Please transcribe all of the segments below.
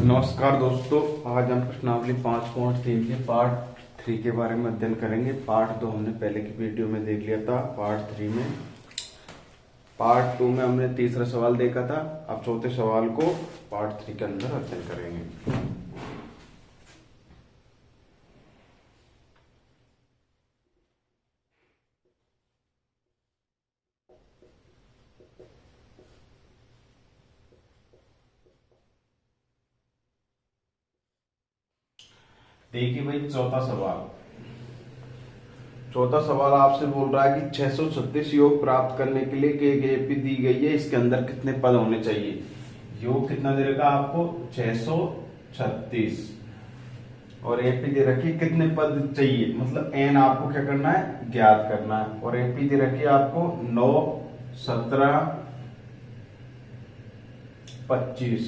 नमस्कार दोस्तों, आज हम प्रश्नावली 5.3 के पार्ट 3 के बारे में अध्ययन करेंगे। पार्ट 2 हमने पहले की वीडियो में देख लिया था। पार्ट 2 में हमने तीसरा सवाल देखा था। अब चौथे सवाल को पार्ट 3 के अंदर अध्ययन करेंगे। देखिए भाई, चौथा सवाल आपसे बोल रहा है कि 636 योग प्राप्त करने के लिए एक एपी दी गई है, इसके अंदर कितने पद होने चाहिए। योग कितना दे रखा आपको 636 और एपी दे रखी कितने पद चाहिए, मतलब एन आपको क्या करना है, ज्ञात करना है। और एपी दे रखी आपको 9, 17, 25।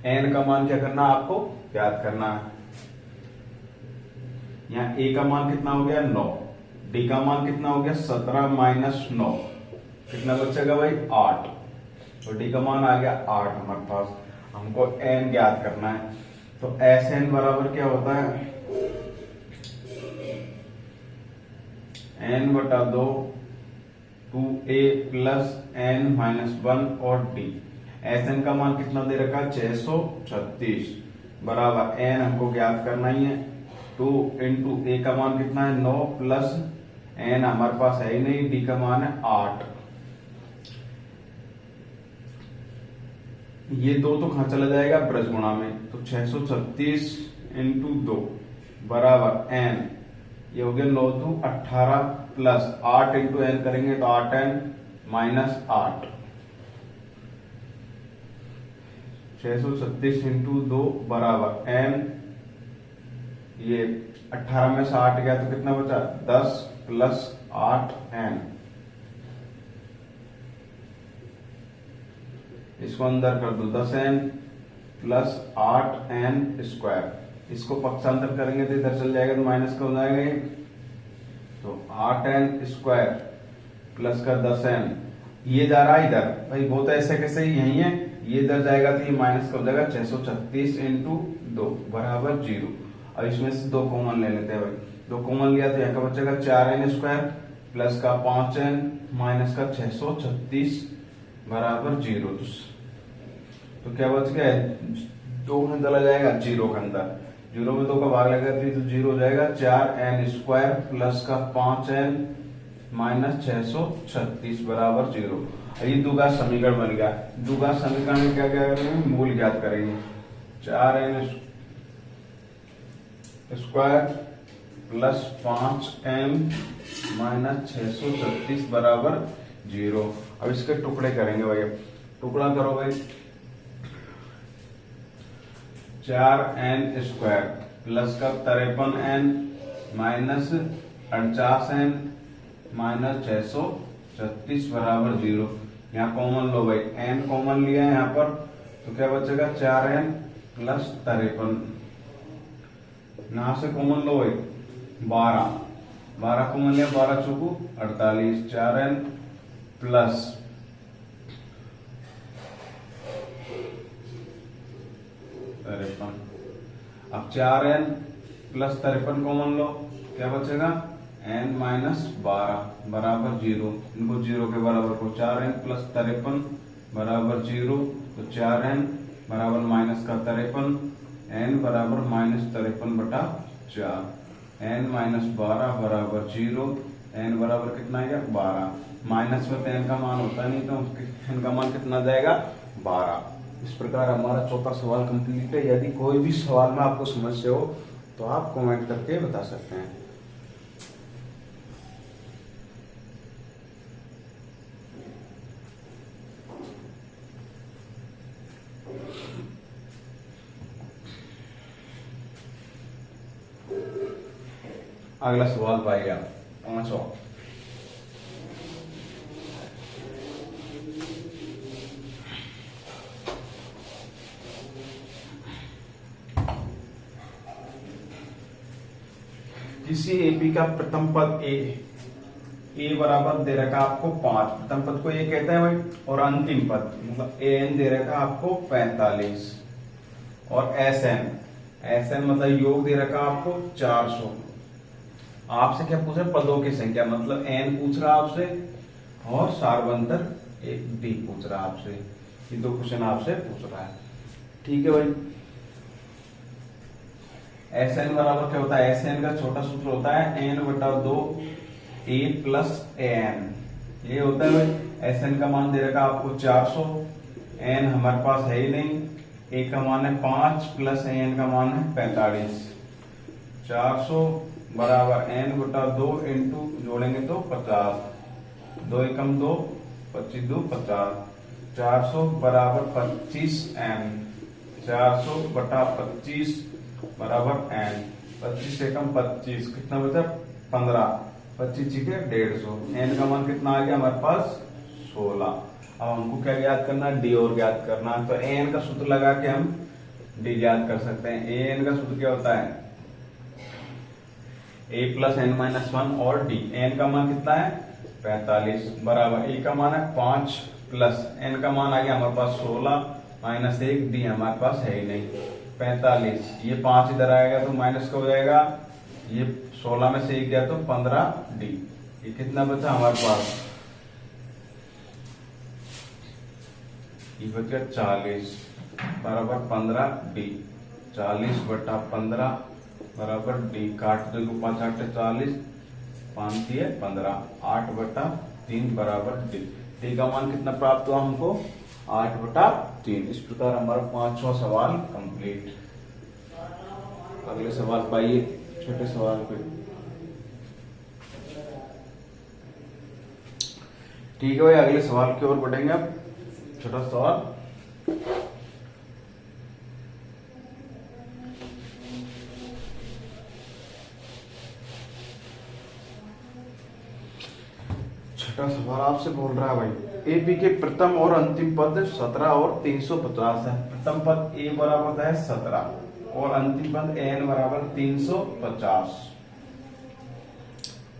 एन का मान क्या करना है, आपको ज्ञात करना है। यहाँ ए का मान कितना हो गया 9, डी का मान कितना हो गया 17 माइनस 9, कितना बचेगा भाई 8, तो डी का मान आ गया 8 हमारे पास। हमको एन ज्ञात करना है, तो एस एन बराबर क्या होता है, एन बटा 2 2a प्लस एन माइनस 1 और डी। एस एन का मान कितना दे रखा है 636 बराबर एन हमको ज्ञात करना ही है। 2 इंटू ए का मान कितना है 9 प्लस एन हमारे पास है ही नहीं, डी का मान है 8। ये 2 तो कहां चला जाएगा, ब्रज गुणा में, तो 636 इंटू 2 बराबर एन, ये हो गया 9 2 18 प्लस 8 इंटू एन करेंगे तो 8n माइनस 8। 636 इंटू 2 बराबर एन, ये 18 में से 8 गया तो कितना बचा 10 प्लस 8n। इसको अंदर कर दो 10n प्लस 8n स्क्वायर। इसको पक्षांतर करेंगे तो इधर चल जाएगा तो माइनस का हो जाएगा ये, तो 8n स्क्वायर प्लस का 10n, ये जा रहा है इधर भाई, वो तो ऐसे कैसे ही यही है, ये इधर जाएगा तो ये माइनस का हो जाएगा 636 इंटू 2 बराबर 0। अब इसमें से 2 कॉमन ले लेते हैं भाई, 2 कॉमन लिया तो यहाँ का बचेगा 4n स्क्वायर प्लस का 5n माइनस का 636 बराबर 0। तो क्या बच गया, 2 में चला जाएगा 0 के अंदर, 0 में 2 का भाग लगेगा तो 0 हो जाएगा 4n स्क्वायर प्लस का 5n माइनस 636 बराबर 0। ये दुगा समीकरण बन गया। दुगा समीकरण में क्या क्या करेंगे, मूल ज्ञात करेंगे। 4n square plus 5n minus 636 बराबर 0। अब इसके टुकड़े करेंगे भाई, टुकड़ा करो भाई। 4n स्क्वायर प्लस का 53n माइनस 49n माइनस 636 बराबर 0। यहाँ कॉमन लो भाई, n कॉमन लिया है यहाँ पर, तो क्या बचेगा 4n प्लस 53, यहां से कॉमन लो भाई 12 कॉमन लिया, 12 चौकू 48, 4n प्लस 53। अब 4n प्लस 53 कॉमन लो, क्या बचेगा n माइनस 12 बराबर 0। इनको 0 के बराबर को 4n प्लस 53 बराबर 0, तो 4n बराबर माइनस का 53, n बराबर माइनस 53 बटा 4, n माइनस 12 बराबर 0, n बराबर कितना है 12। माइनस में तो n का मान होता नहीं, तो n का मान कितना जाएगा 12। इस प्रकार हमारा चौथा सवाल कंप्लीट है। यदि कोई भी सवाल में आपको समस्या हो तो आप कमेंट करके बता सकते हैं। अगला सवाल पाइए आप 5वां। किसी एपी का प्रथम पद ए बराबर दे रखा आपको 5, प्रथम पद को ए कहते हैं भाई, और अंतिम पद मतलब एन दे रखा आपको 45। और SN, SN मतलब योग दे रखा आपको 400। आपसे क्या पूछ रहा, पदों की संख्या, मतलब n पूछ रहा आपसे और सार्वंतर एक d पूछ रहा आपसे। ये दो क्वेश्चन आपसे पूछ रहा है। ठीक है भाई। SN बराबर क्या होता है, SN का छोटा सूत्र होता है n/2 a प्लस an। ये होता है भाई। SN का मान दे रखा आपको 400, n हमारे पास है ही नहीं, a का मान है 5 प्लस an का मान है 45। 400 बराबर n/2 इंटू जोड़ेंगे तो 50, 2 एकम 2, 25 2 50। 400 बराबर 25n, 400/25 बराबर n। 25 एकम 25, कितना बचा 15, 25 ठीक है 150। n का मान कितना आ गया हमारे पास 16। अब हमको क्या ज्ञात करना है, d और ज्ञात करना है। तो n का सूत्र लगा के हम d ज्ञात कर सकते हैं। an का सूत्र क्या होता है, a प्लस n-1 और d। n का मान कितना है 45 बराबर a का मान है 5 प्लस n का मान आ गया हमारे पास 16 माइनस 1, d हमारे पास है ही नहीं 45। ये 5 इधर आएगा तो माइनस का हो जाएगा, ये 16 में से 1 गया तो 15d। ये कितना बचा हमारे पास, ये बच गया 40 बराबर 15d। 40/15 बराबर d। काट दो, 5 8 40, 5 3 15, 8/3 बराबर d। d का मान कितना प्राप्त हुआ हमको 8/3। इस प्रकार हमारा 5वां सवाल कंप्लीट। अगले सवाल पाइए, छोटे सवाल पे। ठीक है भाई, अगले सवाल की ओर बढ़ेंगे। अब छोटा सवाल, छोटा सवाल आपसे बोल रहा है भाई, एपी के प्रथम और अंतिम पद 17 और 350 है। प्रथम पद a बराबर है 17 और अंतिम पद n बराबर 350।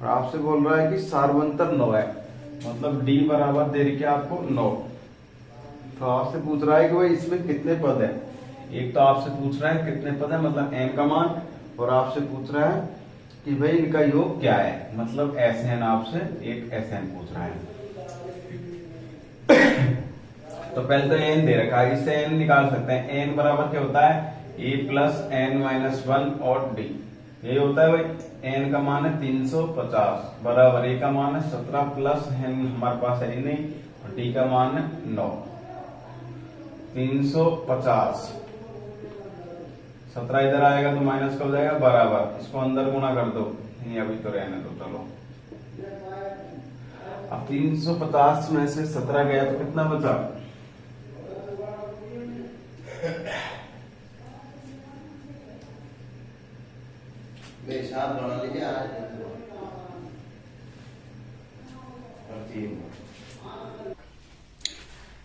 और आपसे बोल रहा है कि सार्वंतर 9 है, मतलब d बराबर दे रही है आपको 9। तो आपसे पूछ रहा है कि भाई इसमें कितने पद है। एक तो आपसे पूछ रहा है कितने पद है, मतलब n का मान, और आपसे पूछ रहा है कि भाई इनका योग क्या है, मतलब SN आपसे एक SN पूछ रहा है। तो पहले तो n दे रखा है, इससे n निकाल सकते हैं। n बराबर क्या होता है a प्लस n-1 और d। ये होता है भाई, n का मान है 350 बराबर a का मान है 17 प्लस n हमारे पास है ही नहीं, और d का मान है 9। 350, 17 इधर आएगा तो माइनस का हो जाएगा बराबर, इसको अंदर गुणा कर दो, नहीं अभी तो रहने दो चलो। अब 350 में से 17 गया तो कितना बचा, साथ बना लीजिए आज।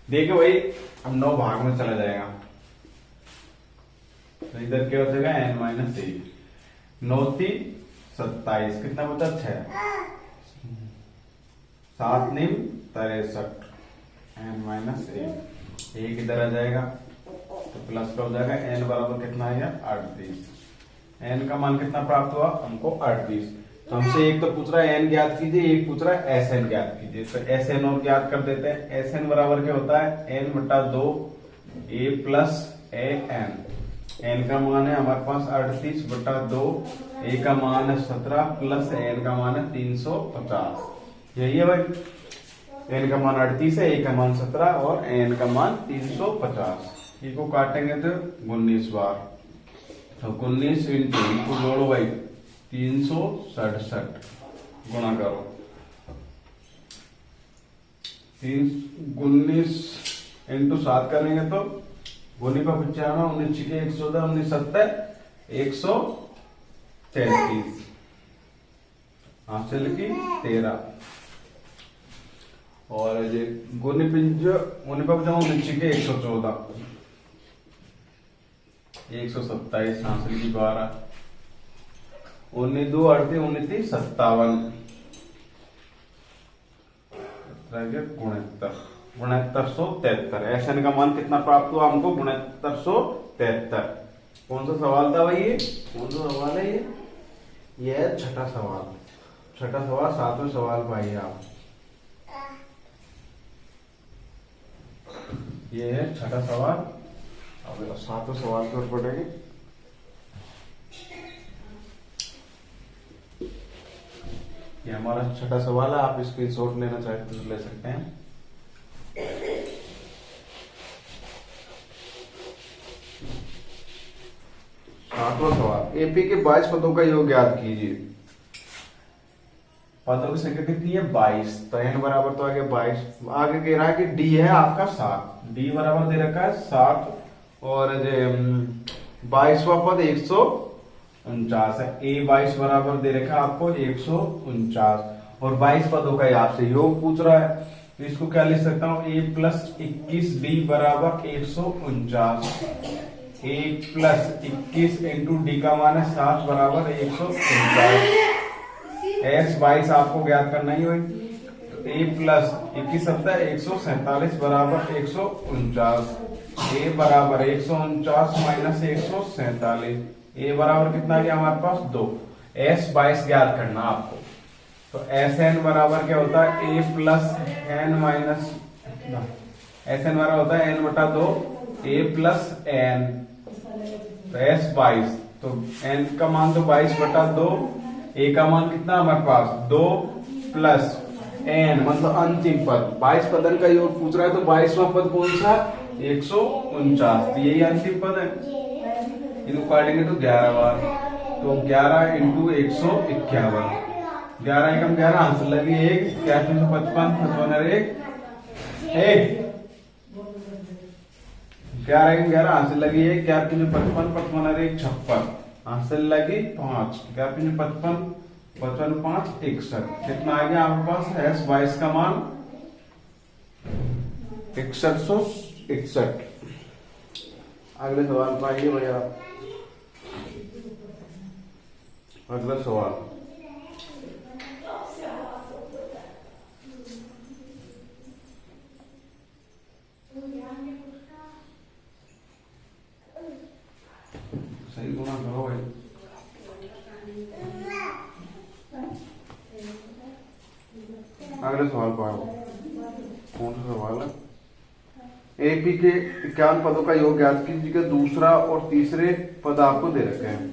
देखो भाई, अब 9 भाग में चला जाएगा तो इधर क्या हो जाएगा n-1। 9 3 27, कितना बचा 6, 7 9 63, n-1 एक इधर आ जाएगा तो प्लस का हो जाएगा। n बराबर कितना आएगा 38। n का मान कितना प्राप्त हुआ हमको 38। तो हमसे एक तो पूछ रहा है n ज्ञात कीजिए, एक पूछ रहा है SN ज्ञात कीजिए। तो SN और ज्ञात कर देते हैं। SN बराबर क्या होता है n/2 a plus an। n का मान है हमारे पास 38/2, a का मान है 17 प्लस n का मान है 350। यही है भाई, n का मान 38 है, a का मान 17 और n का मान 350। इनको काटेंगे तो 19 बार, तो 19 इंटू इनको जोड़ो भाई 367 गुणा करो। 19 इंटू 7 करेंगे तो 19 का 95, 19 के 114, 19 70 133, हासिल की 13। और ये गुनी पिंज 19 के 114, 127 हासिल की 12, 19 2 38 19 57 69। 6973। SN का मान कितना प्राप्त हुआ हमको? 6973। कौन सा सवाल था भाई ये? कौन सा सवाल है ये है छठा सवाल। छठा सवाल 7वें सवाल पाइए आप। ये है छठा सवाल। अब 7वें सवाल पर पढ़ेंगे। ये हमारा छठा सवाल है। आप स्क्रीनशॉट लेना चाहते तो ले सकते हैं। सातवां सवाल, एपी के 22 पदों का योग ज्ञात कीजिए। पदों की संख्या कितनी है? 22। तो n बराबर तो आगे 22। आगे कह रहा है कि d है आपका 7। d बराबर दे रखा है 7 और 22वां पद 149 है। a 22 बराबर दे रखा है आपको 149 और 22 पदों का आपसे योग पूछ रहा है। तो इसको क्या लिख सकता हूँ? a प्लस 21d बराबर 149। a प्लस 21 इंटू डी का मान है 7 बराबर 149। x 22 आपको ज्ञात करना ही भाई। तो a प्लस 21 होता है 147 बराबर 149। a बराबर 149 माइनस 147। a बराबर कितना गया हमारे पास? 2। s 22 ज्ञात करना आपको। तो Sn बराबर क्या होता है? a plus n minus Sn बराबर होता है n बटा 2 a प्लस n। तो s 22 तो n का मान तो 22 बटा 2। a का मान कितना हमारे पास? 2 प्लस n मतलब अंतिम पद। 22 पदन का योग पूछ रहा है। तो 22वां पद कौन सा? 149। तो यही अंतिम पद है। इनको काटेंगे तो 11 बार। तो 11 इंटू 151। 11 एकम 11 आंसर लगी 1। 55 55 1 11 एकम 11 आंसर लगी 1। 55 55 1 56 आंसर लगी 5। 55 55 5 61। कितना आ गया आपके पास? S 22 का मान 6161। अगले सवाल पाइए भैया। अगला सवाल, सही गुना करो भाई। अगले सवाल पाओ। कौन सा सवाल है? एपी के 51 पदों का योग ज्ञात कीजिए। दूसरा और तीसरे पद आपको दे रखे हैं।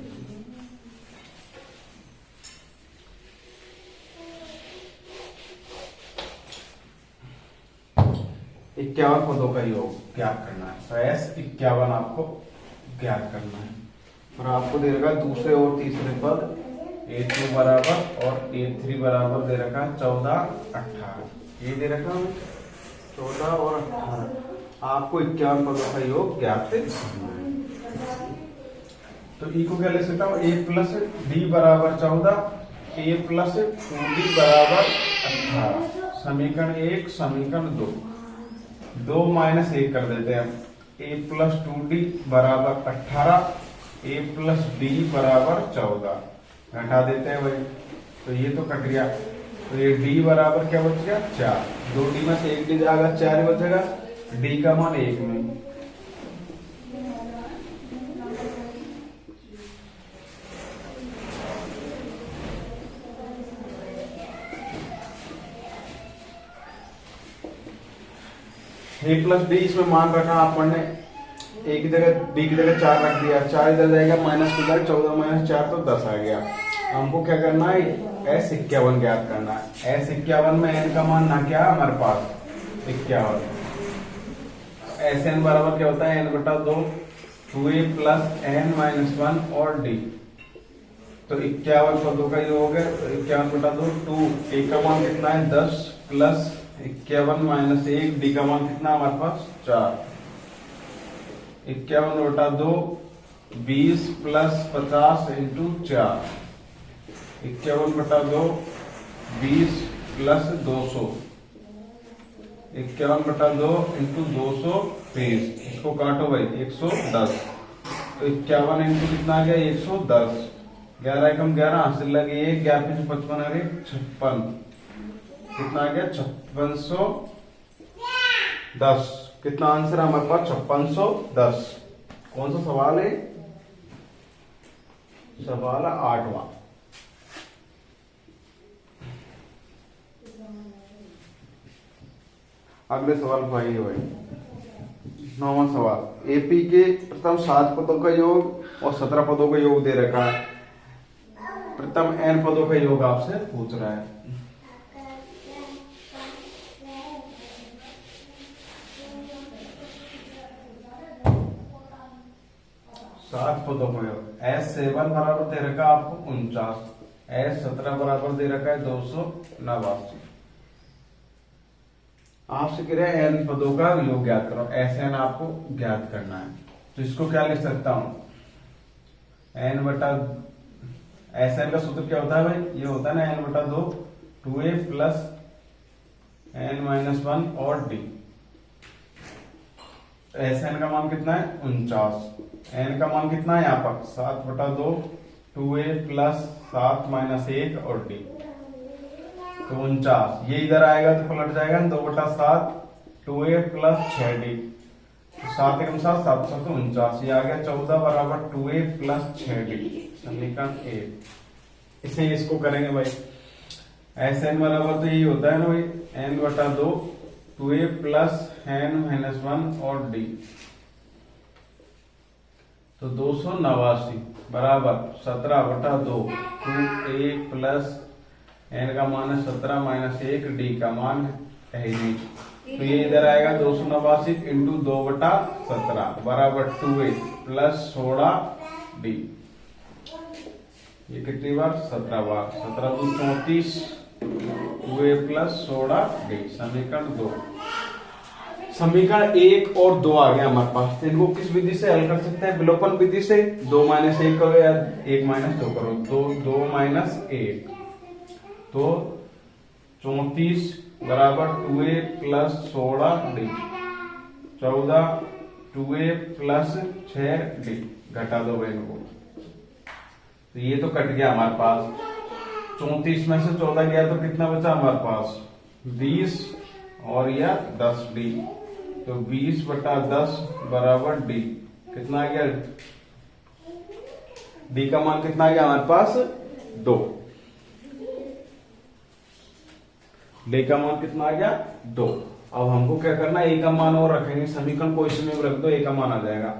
इक्यावन पदों का योग ज्ञात करना है। तो S 51 आपको ज्ञात करना है। और आपको दे रखा दूसरे और तीसरे पद A2 बराबर और A3 बराबर दे रखा 14 18। ये दे रखा 14 और 18। आपको 51 पदों का योग ज्ञात करना है। तो E को क्या ले सकता हूँ? A प्लस D बराबर 14 A प्लस 2D बराबर 18। समीकरण 1 समीकरण 2 2 माइनस 1 कर देते हैं। a प्लस 2d बराबर 18 a प्लस d बराबर 14 घटा देते हैं भाई। तो ये तो कट गया। तो ये d बराबर क्या बच गया? 4। 2d में से 1 d जाएगा 4 बचेगा। d का मान 1 में। a प्लस डी इसमें मान रखा आपने। a की जगह d की जगह 4 रख दिया। 4 इधर जाएगा माइनस हो जाएगा। 14 माइनस 4 तो 10 आ गया। हमको क्या करना है? S 51 ज्ञात करना है। S 51 में n का मान ना क्या हमारे पास? 51। Sn बराबर क्या होता है? n बटा 2 2a प्लस n माइनस 1 और d। तो 51 पदों का योग है। 51 बटा 2 2 a का मान कितना है? 10 प्लस 51 माइनस 1 डी का मान कितना हमारे पास? 4। 51 बटा 2 20 प्लस 50 इंटू 4। 51 बटा 2 20 प्लस 200। 51 बटा 2 इंटू 230। इसको काटो भाई 110। तो 51 इंटू कितना आ गया? 110। 11 एकम 11 आंसर लगे 1। 11 55 आ गए 56। कितना आ गया? 5600 10। कितना आंसर है हमारे पास? 5610। कौन सा सवाल है? सवाल 8वां। अगले सवाल को आइए भाई, 9वां सवाल। एपी के प्रथम 7 पदों का योग और 17 पदों का योग दे रखा है। प्रथम n पदों का योग आपसे पूछ रहा है। सात पदों का योग। S7 बराबर दे रखा है आपको 49, S17 बराबर दे रखा है 289। आपसे कह रहे हैं n पदों का योग ज्ञात करो, Sn आपको ज्ञात करना है। तो इसको क्या लिख सकता हूं? n बटा Sn का सूत्र क्या होता है भाई? ये होता है ना n बटा 2 2a प्लस n-1 और d। Sn का मान कितना है? 49। n का मान कितना है यहाँ पर? 7 बटा 2 2a प्लस 7 माइनस 1 और d। तो 49, ये इधर आएगा तो पलट जाएगा 2 बटा 7 2a प्लस 6d। 7 एकम 7 7 7 49, ये आ गया 14 बराबर 2a प्लस 6d। समीकरण 1। इसे इसको करेंगे भाई। Sn बराबर तो यही होता है ना भाई, n बटा 2 2a प्लस n-1 और d। तो 289 बराबर 17 बटा 2 2a प्लस n का मान है 17 माइनस 1 d का मान है नहीं। तो ये इधर आएगा 289 इंटू 2 बटा 17 बराबर 2a प्लस 16 d। ये कितनी बार? 17 बार। 17 दूनी 34 2a प्लस 16 d। समीकरण 2। समीकरण 1 और 2 आ गया हमारे पास। इनको किस विधि से हल कर सकते हैं? विलोपन विधि से। 2 माइनस 1 करो या 1 माइनस 2 करो। 2 माइनस 1 तो 34 बराबर 2a plus 16 d। 14 2a plus 6d। घटा दो भाई इनको। तो ये तो कट गया हमारे पास। 34 में से 14 गया तो कितना बचा हमारे पास? 20 और यह 10d। तो 20 बटा 10 बराबर d। कितना आ गया? d का मान कितना आ गया हमारे पास? 2। d का मान कितना आ गया? 2। अब हमको क्या करना है? a का मान और रखेंगे, समीकरण को इसमें रख दो, a का मान आ जाएगा।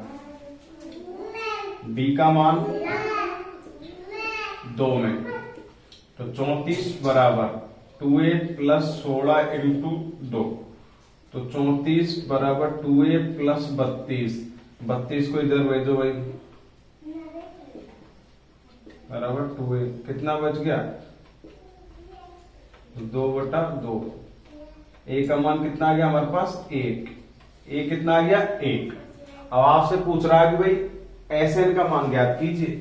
d का मान 2 में तो 34 बराबर 2a प्लस 16 इंटू 2। तो 34 बराबर 2a प्लस 32। 32 को इधर भेजो भाई, बराबर 2a। कितना बच गया? 2 बटा 2। a का मान कितना आ गया हमारे पास? 1। a कितना आ गया? 1। अब आपसे पूछ रहा है कि भाई Sn का मान ज्ञात कीजिए।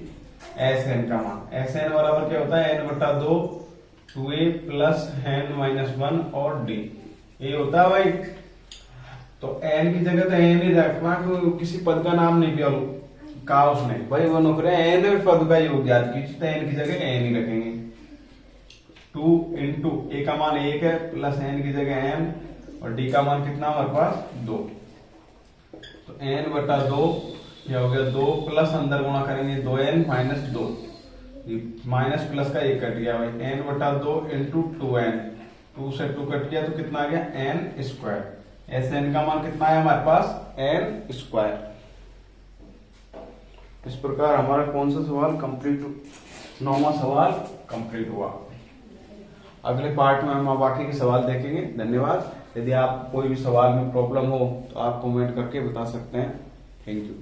Sn का मान, Sn बराबर क्या होता है? n बटा 2 2a प्लस n-1 और d। ये होता है भाई। तो n की जगह तो n ही रखना, किसी पद का नाम नहीं दिया कहा उसने भाई। वो नौकरे n पद का योग ज्ञात कीजिए, तो n की जगह n ही रखेंगे। 2 इंटू a का मान 1 है प्लस n की जगह n और d का मान कितना हमारे पास? 2। तो n बटा 2 क्या हो गया? 2 प्लस अंदर गुणा करेंगे 2n माइनस 2। माइनस प्लस का 1 कट गया भाई। n बटा 2 इंटू 2n। 2 से 2 कट गया तो कितना आ गया? n square. Sn का मान कितना है हमारे पास? n square. इस प्रकार हमारा कौन सा सवाल कंप्लीट? 9वां सवाल कंप्लीट हुआ। अगले पार्ट में हम बाकी के सवाल देखेंगे। धन्यवाद। यदि आप कोई भी सवाल में प्रॉब्लम हो तो आप कमेंट करके बता सकते हैं। Thank you.